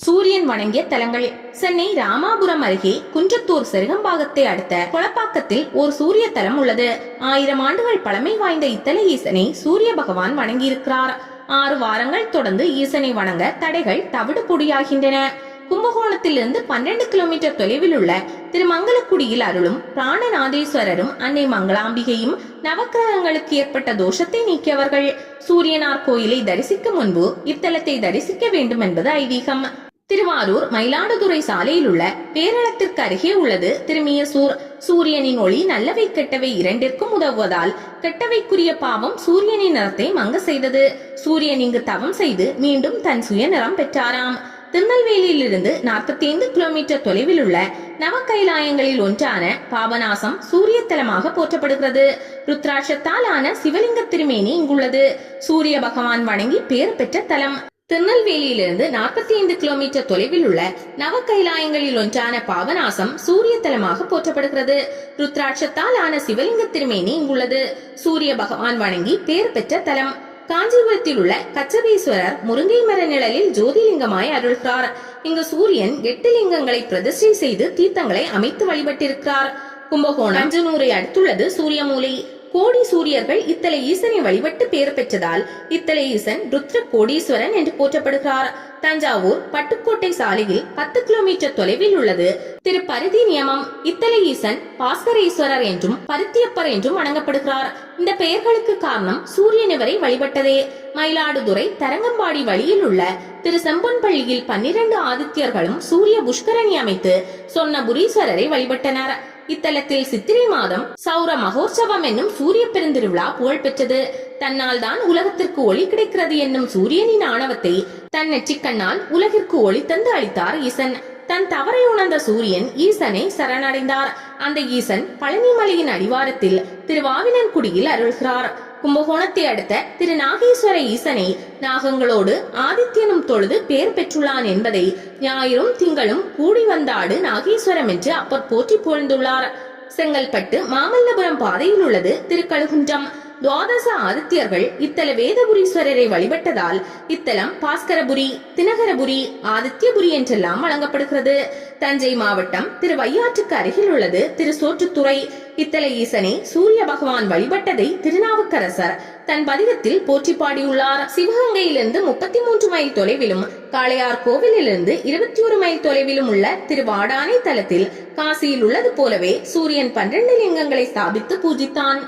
சூரியன் வணங்கிய தலங்கள். சென்னை ராமாபுரம் அருகே குன்றத்தூர் செருகம்பாகத்தை அடுத்த கொளப்பாக்கத்தில் ஒரு சூரிய தலம் உள்ளது. 1000 ஆண்டுகள் பழமை வாய்ந்த இத்தல ஈசனை சூரிய பகவான் வணங்கியிருக்கிறார். 6 வாரங்கள் தொடர்ந்து ஈசனை வணங்க தடைகள் தவிடு பொடியாகின்றன. கும்பகோணத்திலிருந்து 12 கிலோமீட்டர் தொலைவில் உள்ள திருமங்கலக்குடியில் அருளும் பிராணநாதேஸ்வரரும் அன்னை மங்களாம்பிகையும் நவக்கிரகங்களுக்கு ஏற்பட்ட தோஷத்தை நீக்கியவர்கள். சூரியனார் கோயிலை தரிசிக்க முன்பு இத்தலத்தை தரிசிக்க வேண்டும் என்பது ஐதீகம். திருவாரூர் மயிலாடுதுறை சாலையில் உள்ள பேரளத்திற்கு அருகே உள்ளது திருமியசூர். சூரியனின் ஒளி நல்லவை கெட்டவை இரண்டிற்கும் உதவுவதால் கெட்டவைக்குரிய பாவம் சூரியனின் நிறத்தை மங்க செய்தது. சூரியன் இங்கு தவம் செய்து மீண்டும் தன் சுயநிறம் பெற்றாராம். திருநெல்வேலியிலிருந்து 45 கிலோமீட்டர் தொலைவில் உள்ள நவ கைலாயங்களில் ஒன்றான பாபநாசம் சூரிய தலமாக போற்றப்படுகிறது. ருத்ராட்சத்தால் ஆன சிவலிங்க திருமேனி இங்குள்ளது. சூரிய பகவான் வணங்கி பேர் பெற்ற தலம். திருநெல்வேலியிலிருந்து 45 கிலோமீட்டர் தொலைவில் உள்ள நவ கைலாயங்களில் ஒன்றான பாபநாசம் சூரிய தலமாக போற்றப்படுகிறது. ருத்ராட்சத்தால் ஆன சிவலிங்க திருமேனி இங்குள்ளது. சூரிய பகவான் வணங்கி பேர் பெற்ற தலம். காஞ்சிபுரத்தில் உள்ள கச்சபேஸ்வரர் முருங்கை மர நிழலில் ஜோதிலிங்கமாய் அருள்கிறார். இங்கு சூரியன் 8 லிங்கங்களை பிரதிஷ்டை செய்து தீர்த்தங்களை அமைத்து வழிபட்டிருக்கிறார். கும்பகோணம் அஞ்சனூரை அடுத்துள்ளது சூரியமூலை. கோடி சூரியர்கள் இத்தல ஈசனை வழிபட்டு பெயர் பெற்றதால் இத்தல ஈசன் ருத்ர கோடீஸ்வரன் என்று போற்றப்படுகிறார். தஞ்சாவூர் பட்டுக்கோட்டை சாலையில் 10 கிலோமீட்டர் தொலைவில் உள்ளது திரு பருதி நியமம். இத்தல ஈசன் பாஸ்கரேஸ்வரர் என்றும் பருத்தியப்பர் என்றும் வணங்கப்படுகிறார். இந்த பெயர்களுக்கு காரணம் சூரியன் இவரை வழிபட்டதே. மயிலாடுதுறை தரங்கம்பாடி வழியில் உள்ள திரு செம்பொன்பள்ளியில் 12 ஆதித்யர்களும் சூரிய புஷ்கரணி அமைத்து சொன்னபுரீஸ்வரரை வழிபட்டனர். இத்தலத்தில் சித்திரை மாதம் சௌர மகோற்சவம் என்னும் சூரிய பெருந்திருவிழா புகழ் பெற்றது. தன்னால் தான் உலகத்திற்கு ஒளி கிடைக்கிறது என்னும் சூரியனின் ஆணவத்தை தன் நெற்றிக்கண்ணால் உலகிற்கு ஒளி தந்து அளித்தார் ஈசன். தன் தவறை உணர்ந்த சூரியன் ஈசனை சரணடைந்தார். அந்த ஈசன் பழனிமலையின் அடிவாரத்தில் திருவாவினன்குடியில் அருள்கிறார். கும்பகோணத்தை அடுத்த திரு நாகேஸ்வர ஈசனை நாகங்களோடு ஆதித்யனும் தொழுது பேர் பெற்றுள்ளான் என்பதை ஞாயிறும் திங்களும் கூடி வந்தாடு நாகேஸ்வரம் என்று அப்பர் போற்றி புகழ்ந்துள்ளார். செங்கல்பட்டு மாமல்லபுரம் பாதையில் உள்ளது திருக்கழுகுன்றம். துவாதச ஆதித்யர்கள் இத்தல வேதபுரீஸ்வரரை வழிபட்டதால் இத்தலம் பாஸ்கரபுரி, தினகரபுரி, ஆதித்யபுரி என்றெல்லாம் வழங்கப்படுகிறது. தஞ்சை மாவட்டம் திருவையாற்றுக்கு அருகில் உள்ளது திரு சோற்றுத்துறை. இத்தல ஈசனை சூரிய பகவான் வழிபட்டதை திருநாவுக்கரசர் தன் பதிகத்தில் போற்றி பாடியுள்ளார். சிவகங்கையிலிருந்து 33 மைல் தொலைவிலும் காளையார் கோவிலிலிருந்து 21 மைல் தொலைவிலும் உள்ள திருவாடானை தலத்தில் காசியில் உள்ளது போலவே சூரியன் 12 லிங்கங்களை ஸ்தாபித்து பூஜித்தான்.